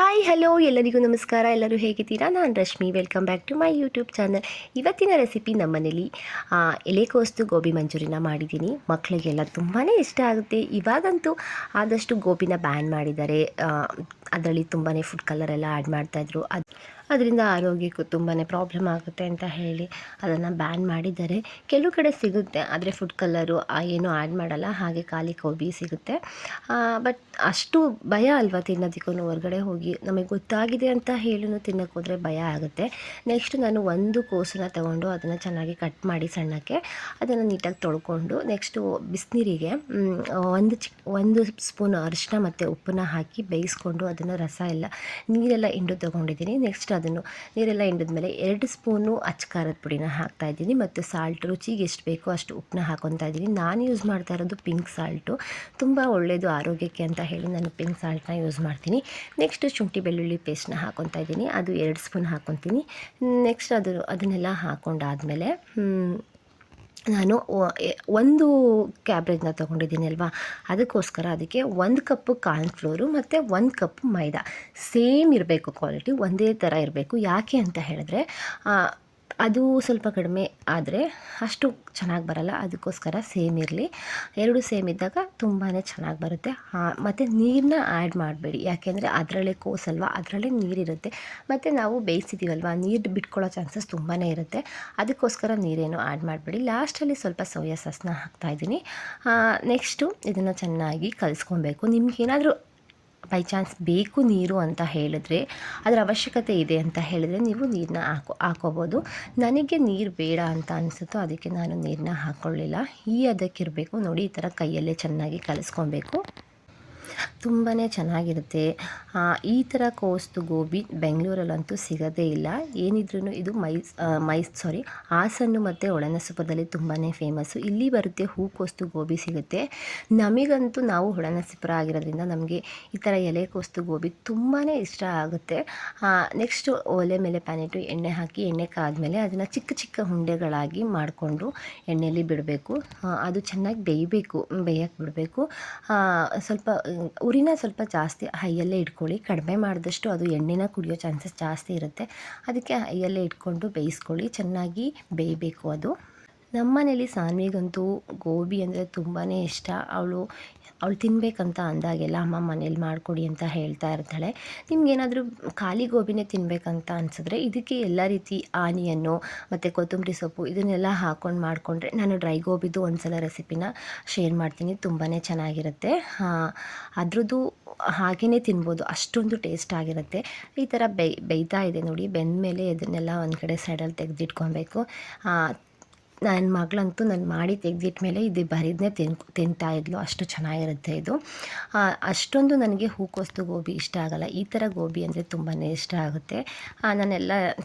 Hi hello ಎಲ್ಲರಿಗೂ ನಮಸ್ಕಾರ. ಎಲ್ಲರೂ ಹೇಗಿದ್ದೀರಾ? ನಾನು Rashmi. Welcome back to my YouTube channel. ಇವತ್ತಿನ ರೆಸಿಪಿ ನಮ್ಮನೇಲಿ ಎಲೆಕೋಸು ಗೋಬಿ ಮಂಚೂರಿನ ಮಾಡಿದ್ದೀನಿ. ಮಕ್ಕಳಿಗೆಲ್ಲ ತುಂಬಾ ಇಷ್ಟ ಆಗುತ್ತೆ. ಇವಾಗಂತೂ ಆದಷ್ಟು ಗೋಬಿನ ಬ್ಯಾನ್ ಮಾಡಿದ್ದಾರೆ. ಅದರಲ್ಲಿ ತುಂಬಾ ಫುಡ್ ಕಲರ್ ಎಲ್ಲ ಆ್ಯಡ್ ಮಾಡ್ತಾಯಿದ್ರು. ಅದರಿಂದ ಆರೋಗ್ಯಕ್ಕೂ ತುಂಬಾ ಪ್ರಾಬ್ಲಮ್ ಆಗುತ್ತೆ ಅಂತ ಹೇಳಿ ಅದನ್ನು ಬ್ಯಾನ್ ಮಾಡಿದ್ದಾರೆ. ಕೆಲವು ಕಡೆ ಸಿಗುತ್ತೆ, ಆದರೆ ಫುಡ್ ಕಲರು ಏನೂ ಆ್ಯಡ್ ಮಾಡಲ್ಲ, ಹಾಗೆ ಖಾಲಿ ಗೋಬಿ ಸಿಗುತ್ತೆ. ಬಟ್ ಅಷ್ಟು ಭಯ ಅಲ್ವಾ ತಿನ್ನೋದಕ್ಕೂ. ಹೊರಗಡೆ ಹೋಗಿ ನಮಗೆ ಗೊತ್ತಾಗಿದೆ ಅಂತ ಹೇಳಿ ತಿನ್ನೋಕೆ ಹೋದರೆ ಭಯ ಆಗುತ್ತೆ. ನೆಕ್ಸ್ಟ್ ನಾನು ಒಂದು ಕೋಸನ್ನ ತೊಗೊಂಡು ಅದನ್ನು ಚೆನ್ನಾಗಿ ಕಟ್ ಮಾಡಿ ಸಣ್ಣಕ್ಕೆ ಅದನ್ನು ನೀಟಾಗಿ ತೊಳ್ಕೊಂಡು ನೆಕ್ಸ್ಟು ಬಿಸಿನೀರಿಗೆ ಒಂದು ಸ್ಪೂನ್ ಅರಿಶಿನ ಮತ್ತು ಉಪ್ಪನ್ನ ಹಾಕಿ ಬೇಯಿಸ್ಕೊಂಡು ಅದನ್ನು ರಸ ಎಲ್ಲ ನೀರೆಲ್ಲ ಹಿಂಡು ತೊಗೊಂಡಿದ್ದೀನಿ. ನೆಕ್ಸ್ಟ್ ಅದನ್ನು ನೀರೆಲ್ಲ ಹಿಂಡಿದ್ಮೇಲೆ 2 ಸ್ಪೂನು ಅಚ್ಚ ಪುಡಿನ ಹಾಕ್ತಾಯಿದ್ದೀನಿ ಮತ್ತು ಸಾಲ್ಟ್ ರುಚಿಗೆ ಎಷ್ಟು ಬೇಕೋ ಅಷ್ಟು ಉಪ್ಪನ್ನ ಹಾಕ್ಕೊತಾ ಇದ್ದೀನಿ. ನಾನು ಯೂಸ್ ಮಾಡ್ತಾ ಇರೋದು ಪಿಂಕ್ ಸಾಲ್ಟು, ತುಂಬ ಒಳ್ಳೆಯದು ಆರೋಗ್ಯಕ್ಕೆ ಅಂತ ಹೇಳಿ ನಾನು ಪಿಂಕ್ ಸಾಲ್ಟನ್ನ ಯೂಸ್ ಮಾಡ್ತೀನಿ. ನೆಕ್ಸ್ಟ್ ಶುಂಠಿ ಬೆಳ್ಳುಳ್ಳಿ ಪೇಸ್ಟ್ನ ಹಾಕ್ಕೊತಾ ಅದು 2 ಸ್ಪೂನ್ ಹಾಕ್ಕೊತೀನಿ. ನೆಕ್ಸ್ಟ್ ಅದನ್ನೆಲ್ಲ ಹಾಕ್ಕೊಂಡಾದಮೇಲೆ ನಾನು ಒಂದು ಕ್ಯಾಬ್ರೇಜ್ನ ತೊಗೊಂಡಿದ್ದೀನಿ ಅಲ್ವಾ, ಅದಕ್ಕೋಸ್ಕರ ಅದಕ್ಕೆ 1 ಕಪ್ಪು ಕಾರ್ನ್ಫ್ಲೋರು ಮತ್ತು 1 ಕಪ್ ಮೈದಾ ಸೇಮ್ ಇರಬೇಕು, ಕ್ವಾಲಿಟಿ ಒಂದೇ ಥರ ಇರಬೇಕು. ಯಾಕೆ ಅಂತ ಹೇಳಿದ್ರೆ ಅದು ಸ್ವಲ್ಪ ಕಡಿಮೆ ಆದರೆ ಅಷ್ಟು ಚೆನ್ನಾಗಿ ಬರಲ್ಲ, ಅದಕ್ಕೋಸ್ಕರ ಸೇಮ್ ಇರಲಿ. 2 ಸೇಮ್ ಇದ್ದಾಗ ತುಂಬಾ ಚೆನ್ನಾಗಿ ಬರುತ್ತೆ. ಮತ್ತು ನೀರನ್ನ ಆ್ಯಡ್ ಮಾಡಬೇಡಿ, ಯಾಕೆಂದರೆ ಅದರಲ್ಲೇ ಕೋಸಲ್ವ, ಅದರಲ್ಲೇ ನೀರಿರುತ್ತೆ. ಮತ್ತು ನಾವು ಬೇಯಿಸಿದ್ದೀವಲ್ವ, ನೀರು ಬಿಟ್ಕೊಳ್ಳೋ ಚಾನ್ಸಸ್ ತುಂಬಾ ಇರುತ್ತೆ. ಅದಕ್ಕೋಸ್ಕರ ನೀರೇನು ಆ್ಯಡ್ ಮಾಡಬೇಡಿ. ಲಾಸ್ಟಲ್ಲಿ ಸ್ವಲ್ಪ ಸೋಯಾ ಸಾಸ್ನ ಹಾಕ್ತಾಯಿದ್ದೀನಿ. ನೆಕ್ಸ್ಟು ಇದನ್ನು ಚೆನ್ನಾಗಿ ಕಲಿಸ್ಕೊಬೇಕು. ನಿಮ್ಗೇನಾದರೂ ಬೈ ಚಾನ್ಸ್ ಬೇಕು ನೀರು ಅಂತ ಹೇಳಿದ್ರೆ, ಅದರ ಅವಶ್ಯಕತೆ ಇದೆ ಅಂತ ಹೇಳಿದರೆ ನೀವು ನೀರನ್ನ ಹಾಕೋಬೋದು. ನನಗೆ ನೀರು ಬೇಡ ಅಂತ ಅನಿಸುತ್ತೋ ಅದಕ್ಕೆ ನಾನು ನೀರನ್ನ ಹಾಕ್ಕೊಳ್ಳಿಲ್ಲ. ಅದಕ್ಕಿರಬೇಕು ನೋಡಿ, ಈ ಥರ ಕೈಯಲ್ಲೇ ಚೆನ್ನಾಗಿ ಕಲಿಸ್ಕೊಬೇಕು. ತುಂಬಾ ಚೆನ್ನಾಗಿರುತ್ತೆ. ಈ ಥರ ಕೋಸ್ತು ಗೋಬಿ ಬೆಂಗಳೂರಲ್ಲಂತೂ ಸಿಗೋದೇ ಇಲ್ಲ. ಏನಿದ್ರೂ ಇದು ಹಾಸನ್ನು ಮತ್ತು ಒಳನರಸೀಪುರದಲ್ಲಿ ತುಂಬಾ ಫೇಮಸ್ಸು. ಇಲ್ಲಿ ಬರುತ್ತೆ ಹೂಕೋಸು ಗೋಬಿ ಸಿಗುತ್ತೆ. ನಮಗಂತೂ ನಾವು ಒಳನರಸೀಪುರ ಆಗಿರೋದ್ರಿಂದ ನಮಗೆ ಈ ಥರ ಎಲೆಕೋಸು ಗೋಬಿ ತುಂಬಾ ಇಷ್ಟ ಆಗುತ್ತೆ. ನೆಕ್ಸ್ಟು ಒಲೆ ಮೇಲೆ ಪ್ಯಾನ್ ಇಟ್ಟು ಎಣ್ಣೆ ಹಾಕಿ, ಎಣ್ಣೆ ಕಾದ್ಮೇಲೆ ಅದನ್ನು ಚಿಕ್ಕ ಚಿಕ್ಕ ಉಂಡೆಗಳಾಗಿ ಮಾಡಿಕೊಂಡು ಎಣ್ಣೆಯಲ್ಲಿ ಬಿಡಬೇಕು. ಅದು ಚೆನ್ನಾಗಿ ಬೇಯಕ್ಕೆ ಬಿಡಬೇಕು. ಸ್ವಲ್ಪ ಉರಿನ ಸ್ವಲ್ಪ ಜಾಸ್ತಿ ಹೈಯಲ್ಲೇ ಇಟ್ಕೊಳ್ಳಿ. ಕಡಿಮೆ ಮಾಡಿದಷ್ಟು ಅದು ಎಣ್ಣೆನ ಕುಡಿಯೋ ಚಾನ್ಸಸ್ ಜಾಸ್ತಿ ಇರುತ್ತೆ. ಅದಕ್ಕೆ ಹೈಯಲ್ಲೇ ಇಟ್ಕೊಂಡು ಬೇಯಿಸ್ಕೊಳ್ಳಿ, ಚೆನ್ನಾಗಿ ಬೇಯಬೇಕು ಅದು. ನಮ್ಮ ಮನೇಲಿ ಸಾನ್ವಿಗಂತೂ ಗೋಬಿ ಅಂದರೆ ತುಂಬಾ ಇಷ್ಟ. ಅವಳು ತಿನ್ನಬೇಕಂತ ಅಂದಾಗೆಲ್ಲ ಅಮ್ಮ ಮನೇಲಿ ಮಾಡಿಕೊಡಿ ಅಂತ ಹೇಳ್ತಾ ಇರ್ತಾಳೆ. ನಿಮ್ಗೇನಾದರೂ ಖಾಲಿ ಗೋಬಿನೇ ತಿನ್ನಬೇಕಂತ ಅನಿಸಿದ್ರೆ ಇದಕ್ಕೆ ಎಲ್ಲ ರೀತಿ ಆನಿಯನ್ನು ಮತ್ತು ಕೊತ್ತಂಬರಿ ಸೊಪ್ಪು ಇದನ್ನೆಲ್ಲ ಹಾಕ್ಕೊಂಡು ಮಾಡಿಕೊಂಡ್ರೆ, ನಾನು ಡ್ರೈ ಗೋಬಿದು ಒಂದು ಸಲ ರೆಸಿಪಿನ ಶೇರ್ ಮಾಡ್ತೀನಿ, ತುಂಬಾ ಚೆನ್ನಾಗಿರುತ್ತೆ. ಅದ್ರದ್ದು ಹಾಗೇ ತಿನ್ಬೋದು, ಅಷ್ಟೊಂದು ಟೇಸ್ಟ್ ಆಗಿರುತ್ತೆ. ಈ ಥರ ಬೇಯ್ತಾ ಇದೆ ನೋಡಿ. ಬೆಂದಮೇಲೆ ಇದನ್ನೆಲ್ಲ ಒಂದು ಕಡೆ ಸೈಡಲ್ಲಿ ತೆಗೆದಿಟ್ಕೊಬೇಕು. ನನ್ನ ಮಗಳಂತೂ ನಾನು ಮಾಡಿ ತೆಗೆದಿಟ್ಮೇಲೆ ಇದು ಬರಿದನ್ನೇ ತಿಂತಾ ಇದ್ಲು, ಅಷ್ಟು ಚೆನ್ನಾಗಿರುತ್ತೆ ಇದು. ಅಷ್ಟೊಂದು ನನಗೆ ಹೂಕೋಸು ಗೋಬಿ ಇಷ್ಟ ಆಗಲ್ಲ. ಈ ಥರ ಗೋಬಿ ಅಂದರೆ ತುಂಬಾ ಇಷ್ಟ ಆಗುತ್ತೆ. ನಾನೆಲ್ಲ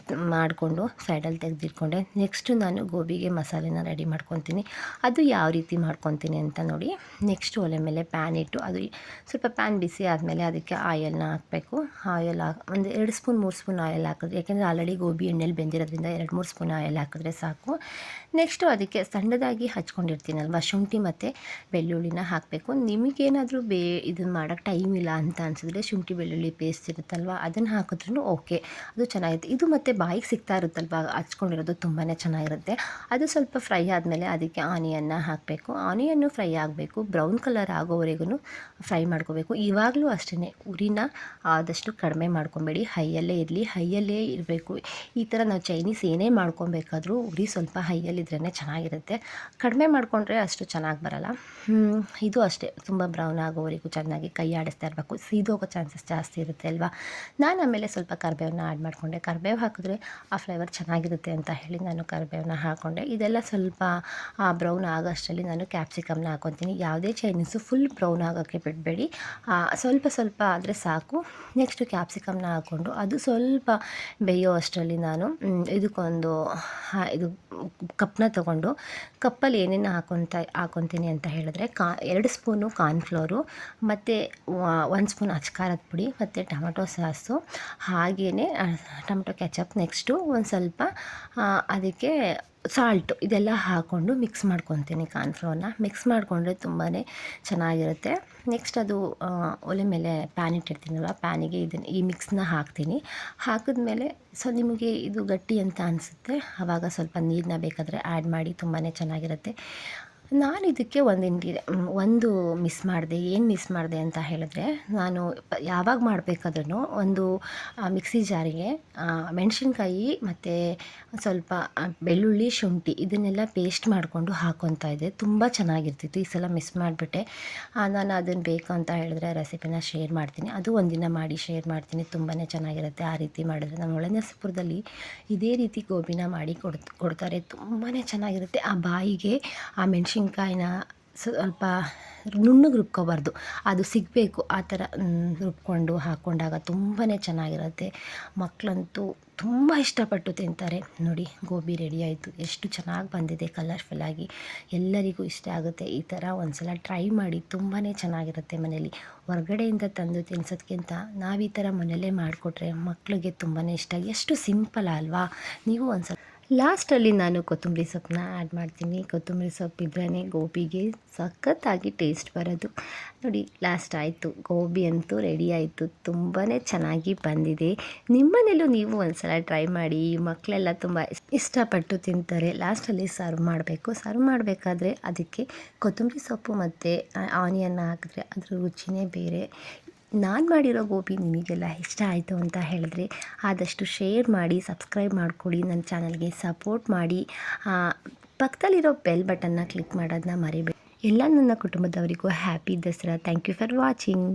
ಮಾಡಿಕೊಂಡು ಸೈಡಲ್ಲಿ ತೆಗೆದಿಟ್ಕೊಂಡೆ. ನೆಕ್ಸ್ಟು ನಾನು ಗೋಬಿಗೆ ಮಸಾಲೆನ ರೆಡಿ ಮಾಡ್ಕೊತೀನಿ. ಅದು ಯಾವ ರೀತಿ ಮಾಡ್ಕೊತೀನಿ ಅಂತ ನೋಡಿ. ನೆಕ್ಸ್ಟು ಒಲೆ ಮೇಲೆ ಪ್ಯಾನ್ ಇಟ್ಟು, ಅದು ಸ್ವಲ್ಪ ಪ್ಯಾನ್ ಬಿಸಿ ಆದಮೇಲೆ ಅದಕ್ಕೆ ಆಯಿಲ್ನ ಹಾಕಬೇಕು. ಒಂದು 2 ಸ್ಪೂನ್ 3 ಸ್ಪೂನ್ ಆಯಿಲ್ ಹಾಕಿದ್ರೆ, ಯಾಕೆಂದರೆ ಆಲ್ರೆಡಿ ಗೋಬಿ ಎಣ್ಣೆಲಿ ಬೆಂದಿರೋದ್ರಿಂದ 2-3 ಸ್ಪೂನ್ ಆಯಿಲ್ ಹಾಕಿದ್ರೆ ಸಾಕು. ನೆಕ್ಸ್ಟು ಅದಕ್ಕೆ ಸಣ್ಣದಾಗಿ ಹಚ್ಕೊಂಡಿರ್ತೀನಲ್ವ ಶುಂಠಿ ಮತ್ತು ಬೆಳ್ಳುಳ್ಳಿನ ಹಾಕಬೇಕು. ನಿಮಗೇನಾದರೂ ಇದನ್ನು ಮಾಡೋಕ್ಕೆ ಟೈಮ್ ಇಲ್ಲ ಅಂತ ಅನಿಸಿದ್ರೆ ಶುಂಠಿ ಬೆಳ್ಳುಳ್ಳಿ ಪೇಸ್ಟ್ ಇರುತ್ತಲ್ವ, ಅದನ್ನು ಹಾಕಿದ್ರೂ ಓಕೆ, ಅದು ಚೆನ್ನಾಗಿರುತ್ತೆ. ಇದು ಮತ್ತು ಬಾಯಿಗೆ ಸಿಗ್ತಾ ಇರುತ್ತಲ್ವ ಹಚ್ಕೊಂಡಿರೋದು, ತುಂಬಾ ಚೆನ್ನಾಗಿರುತ್ತೆ. ಅದು ಸ್ವಲ್ಪ ಫ್ರೈ ಆದಮೇಲೆ ಅದಕ್ಕೆ ಆನಿಯನ್ನ ಹಾಕಬೇಕು. ಆನಿಯನ್ನು ಫ್ರೈ ಆಗಬೇಕು, ಬ್ರೌನ್ ಕಲರ್ ಆಗೋವರೆಗೂ ಫ್ರೈ ಮಾಡ್ಕೋಬೇಕು. ಇವಾಗಲೂ ಅಷ್ಟೇ, ಉರಿನ ಆದಷ್ಟು ಕಡಿಮೆ ಮಾಡ್ಕೊಬೇಡಿ, ಹೈಯಲ್ಲೇ ಇರಲಿ, ಹೈಯಲ್ಲೇ ಇರಬೇಕು. ಈ ಥರ ನಾವು ಚೈನೀಸ್ ಏನೇ ಮಾಡ್ಕೊಬೇಕಾದ್ರೂ ಉರಿ ಸ್ವಲ್ಪ ಹೈಯಲ್ಲಿದ್ರೇ ಚೆನ್ನಾಗಿರುತ್ತೆ. ಕಡಿಮೆ ಮಾಡಿಕೊಂಡ್ರೆ ಅಷ್ಟು ಚೆನ್ನಾಗಿ ಬರಲ್ಲ. ಇದು ಅಷ್ಟೇ, ತುಂಬ ಬ್ರೌನ್ ಆಗೋವರೆಗೂ ಚೆನ್ನಾಗಿ ಕೈ ಆಡಿಸ್ತಾ ಇರಬೇಕು, ಸೀದೋಗೋ ಚಾನ್ಸಸ್ ಜಾಸ್ತಿ ಇರುತ್ತೆ ಅಲ್ವಾ. ನಾನು ಆಮೇಲೆ ಸ್ವಲ್ಪ ಕರಿಬೇವನ್ನ ಆ್ಯಡ್ ಮಾಡಿಕೊಂಡೆ. ಕರಿಬೇವು ಹಾಕಿದ್ರೆ ಆ ಫ್ಲೇವರ್ ಚೆನ್ನಾಗಿರುತ್ತೆ ಅಂತ ಹೇಳಿ ನಾನು ಕರಿಬೇವನ್ನ ಹಾಕ್ಕೊಂಡೆ. ಇದೆಲ್ಲ ಸ್ವಲ್ಪ ಬ್ರೌನ್ ಆಗೋಷ್ಟರಲ್ಲಿ ನಾನು ಕ್ಯಾಪ್ಸಿಕಮ್ನ ಹಾಕ್ಕೊತೀನಿ. ಯಾವುದೇ ಚೈನೀಸು ಫುಲ್ ಬ್ರೌನ್ ಆಗೋಕ್ಕೆ ಬಿಡಬೇಡಿ, ಸ್ವಲ್ಪ ಆದರೆ ಸಾಕು. ನೆಕ್ಸ್ಟು ಕ್ಯಾಪ್ಸಿಕಮ್ನ ಹಾಕ್ಕೊಂಡು ಅದು ಸ್ವಲ್ಪ ಬೇಯೋ ಅಷ್ಟರಲ್ಲಿ ನಾನು ಇದಕ್ಕೊಂದು ಇದು ಕಪ್ನ ತೊಗೊಂಡು, ಕಪ್ಪಲ್ಲಿ ಏನೇನು ಹಾಕ್ಕೊತೀನಿ ಅಂತ ಹೇಳಿದ್ರೆ 2 ಸ್ಪೂನು ಕಾರ್ನ್ಫ್ಲೋರು ಮತ್ತು 1 ಸ್ಪೂನ್ ಅಚ್ಕಾರದ ಪುಡಿ ಮತ್ತು ಟೊಮಟೊ ಸಾಸು, ಹಾಗೆಯೇ ಟೊಮಟೊ ಕೆಚಪ್. ನೆಕ್ಸ್ಟು ಒಂದು ಸ್ವಲ್ಪ ಅದಕ್ಕೆ ಸಾಲ್ಟು ಇದೆಲ್ಲ ಹಾಕ್ಕೊಂಡು ಮಿಕ್ಸ್ ಮಾಡ್ಕೊತೀನಿ ಕಾರ್ನ್ಫ್ಲೋರ್ನ. ಮಿಕ್ಸ್ ಮಾಡಿಕೊಂಡ್ರೆ ತುಂಬಾ ಚೆನ್ನಾಗಿರುತ್ತೆ. ನೆಕ್ಸ್ಟ್ ಅದು ಒಲೆ ಮೇಲೆ ಪ್ಯಾನ್ ಇಟ್ಟಿರ್ತೀನಲ್ವ, ಪ್ಯಾನಿಗೆ ಈ ಮಿಕ್ಸ್ನ ಹಾಕ್ತೀನಿ. ಹಾಕಿದ್ಮೇಲೆ ನಿಮಗೆ ಇದು ಗಟ್ಟಿ ಅಂತ ಅನಿಸುತ್ತೆ, ಆವಾಗ ಸ್ವಲ್ಪ ನೀರನ್ನ ಬೇಕಾದರೆ ಆ್ಯಡ್ ಮಾಡಿ, ತುಂಬಾ ಚೆನ್ನಾಗಿರುತ್ತೆ. ನಾನು ಇದಕ್ಕೆ ಒಂದು ಮಿಸ್ ಮಾಡಿದೆ. ಏನು ಮಿಸ್ ಮಾಡಿದೆ ಅಂತ ಹೇಳಿದ್ರೆ, ನಾನು ಯಾವಾಗ ಮಾಡಬೇಕಾದ್ರೂ ಒಂದು ಮಿಕ್ಸಿ ಜಾರಿಗೆ ಮೆಣಸಿನ್ಕಾಯಿ ಮತ್ತು ಸ್ವಲ್ಪ ಬೆಳ್ಳುಳ್ಳಿ, ಶುಂಠಿ ಇದನ್ನೆಲ್ಲ ಪೇಸ್ಟ್ ಮಾಡಿಕೊಂಡು ಹಾಕ್ಕೊತಾ ಇದ್ದೆ. ತುಂಬ ಚೆನ್ನಾಗಿರ್ತಿತ್ತು. ಈ ಸಲ ಮಿಸ್ ಮಾಡಿಬಿಟ್ಟೆ. ನಾನು ಅದನ್ನು ಬೇಕು ಅಂತ ಹೇಳಿದ್ರೆ ರೆಸಿಪಿನ ಶೇರ್ ಮಾಡ್ತೀನಿ. ಅದು ಒಂದಿನ ಮಾಡಿ ಶೇರ್ ಮಾಡ್ತೀನಿ. ತುಂಬಾ ಚೆನ್ನಾಗಿರುತ್ತೆ ಆ ರೀತಿ ಮಾಡಿದ್ರೆ. ನಮ್ಮ ಹೊಳೆನರಸೀಪುರದಲ್ಲಿ ಇದೇ ರೀತಿ ಗೋಬಿನ ಮಾಡಿ ಕೊಡ್ತಾರೆ. ತುಂಬಾ ಚೆನ್ನಾಗಿರುತ್ತೆ. ಆ ಬಾಯಿಗೆ ಆ ಮೆಣಸಿನ್ಕಾಯಿನ ಸ್ವಲ್ಪ ನುಣ್ಣಗೆ ರುಬ್ಕೋಬಾರ್ದು, ಅದು ಸಿಗಬೇಕು ಆ ಥರ ರುಬ್ಕೊಂಡು ಹಾಕ್ಕೊಂಡಾಗ ತುಂಬಾ ಚೆನ್ನಾಗಿರುತ್ತೆ. ಮಕ್ಕಳಂತೂ ತುಂಬ ಇಷ್ಟಪಟ್ಟು ತಿಂತಾರೆ. ನೋಡಿ, ಗೋಬಿ ರೆಡಿ ಆಯಿತು. ಎಷ್ಟು ಚೆನ್ನಾಗಿ ಬಂದಿದೆ ಕಲರ್ಫುಲ್ಲಾಗಿ. ಎಲ್ಲರಿಗೂ ಇಷ್ಟ ಆಗುತ್ತೆ. ಈ ಥರ ಒಂದು ಸಲ ಟ್ರೈ ಮಾಡಿ, ತುಂಬಾ ಚೆನ್ನಾಗಿರುತ್ತೆ. ಮನೇಲಿ ಹೊರಗಡೆಯಿಂದ ತಂದು ತಿನ್ಸೋದ್ಕಿಂತ ನಾವು ಈ ಥರ ಮನೆಯಲ್ಲೇ ಮಾಡಿಕೊಟ್ರೆ ಮಕ್ಕಳಿಗೆ ತುಂಬಾ ಇಷ್ಟ. ಎಷ್ಟು ಸಿಂಪಲ್ ಅಲ್ವಾ? ನೀವು ಒಂದು ಸಲ. ಲಾಸ್ಟಲ್ಲಿ ನಾನು ಕೊತ್ತಂಬರಿ ಸೊಪ್ಪನ್ನ ಆ್ಯಡ್ ಮಾಡ್ತೀನಿ. ಕೊತ್ತಂಬರಿ ಸೊಪ್ಪು ಇದ್ರೇ ಗೋಬಿಗೆ ಸಖತ್ತಾಗಿ ಟೇಸ್ಟ್ ಬರೋದು. ನೋಡಿ, ಲಾಸ್ಟ್ ಆಯಿತು. ಗೋಬಿ ಅಂತೂ ರೆಡಿ ಆಯಿತು. ತುಂಬಾ ಚೆನ್ನಾಗಿ ಬಂದಿದೆ. ನಿಮ್ಮನೇಲೂ ನೀವು ಒಂದು ಸಲ ಟ್ರೈ ಮಾಡಿ. ಮಕ್ಕಳೆಲ್ಲ ತುಂಬ ಇಷ್ಟಪಟ್ಟು ತಿಂತಾರೆ. ಲಾಸ್ಟಲ್ಲಿ ಸರ್ವ್ ಮಾಡಬೇಕು. ಸರ್ವ್ ಮಾಡಬೇಕಾದ್ರೆ ಅದಕ್ಕೆ ಕೊತ್ತಂಬರಿ ಸೊಪ್ಪು ಮತ್ತು ಆನಿಯನ್ ಹಾಕಿದ್ರೆ ಅದ್ರ ರುಚಿನೇ ಬೇರೆ. ನಾನು ಮಾಡಿರೋ ಗೋಬಿ ನಿಮಗೆಲ್ಲ ಇಷ್ಟ ಆಯಿತು ಅಂತ ಹೇಳಿದ್ರೆ ಆದಷ್ಟು ಶೇರ್ ಮಾಡಿ, ಸಬ್ಸ್ಕ್ರೈಬ್ ಮಾಡ್ಕೊಳ್ಳಿ, ನನ್ನ ಚಾನಲ್ಗೆ ಸಪೋರ್ಟ್ ಮಾಡಿ. ಪಕ್ಕದಲ್ಲಿರೋ ಬೆಲ್ ಬಟನ್ನ ಕ್ಲಿಕ್ ಮಾಡೋದನ್ನ ಮರಿಬೇಡಿ. ಎಲ್ಲ ನನ್ನ ಕುಟುಂಬದವರಿಗೂ happy Dasara. Thank you for watching.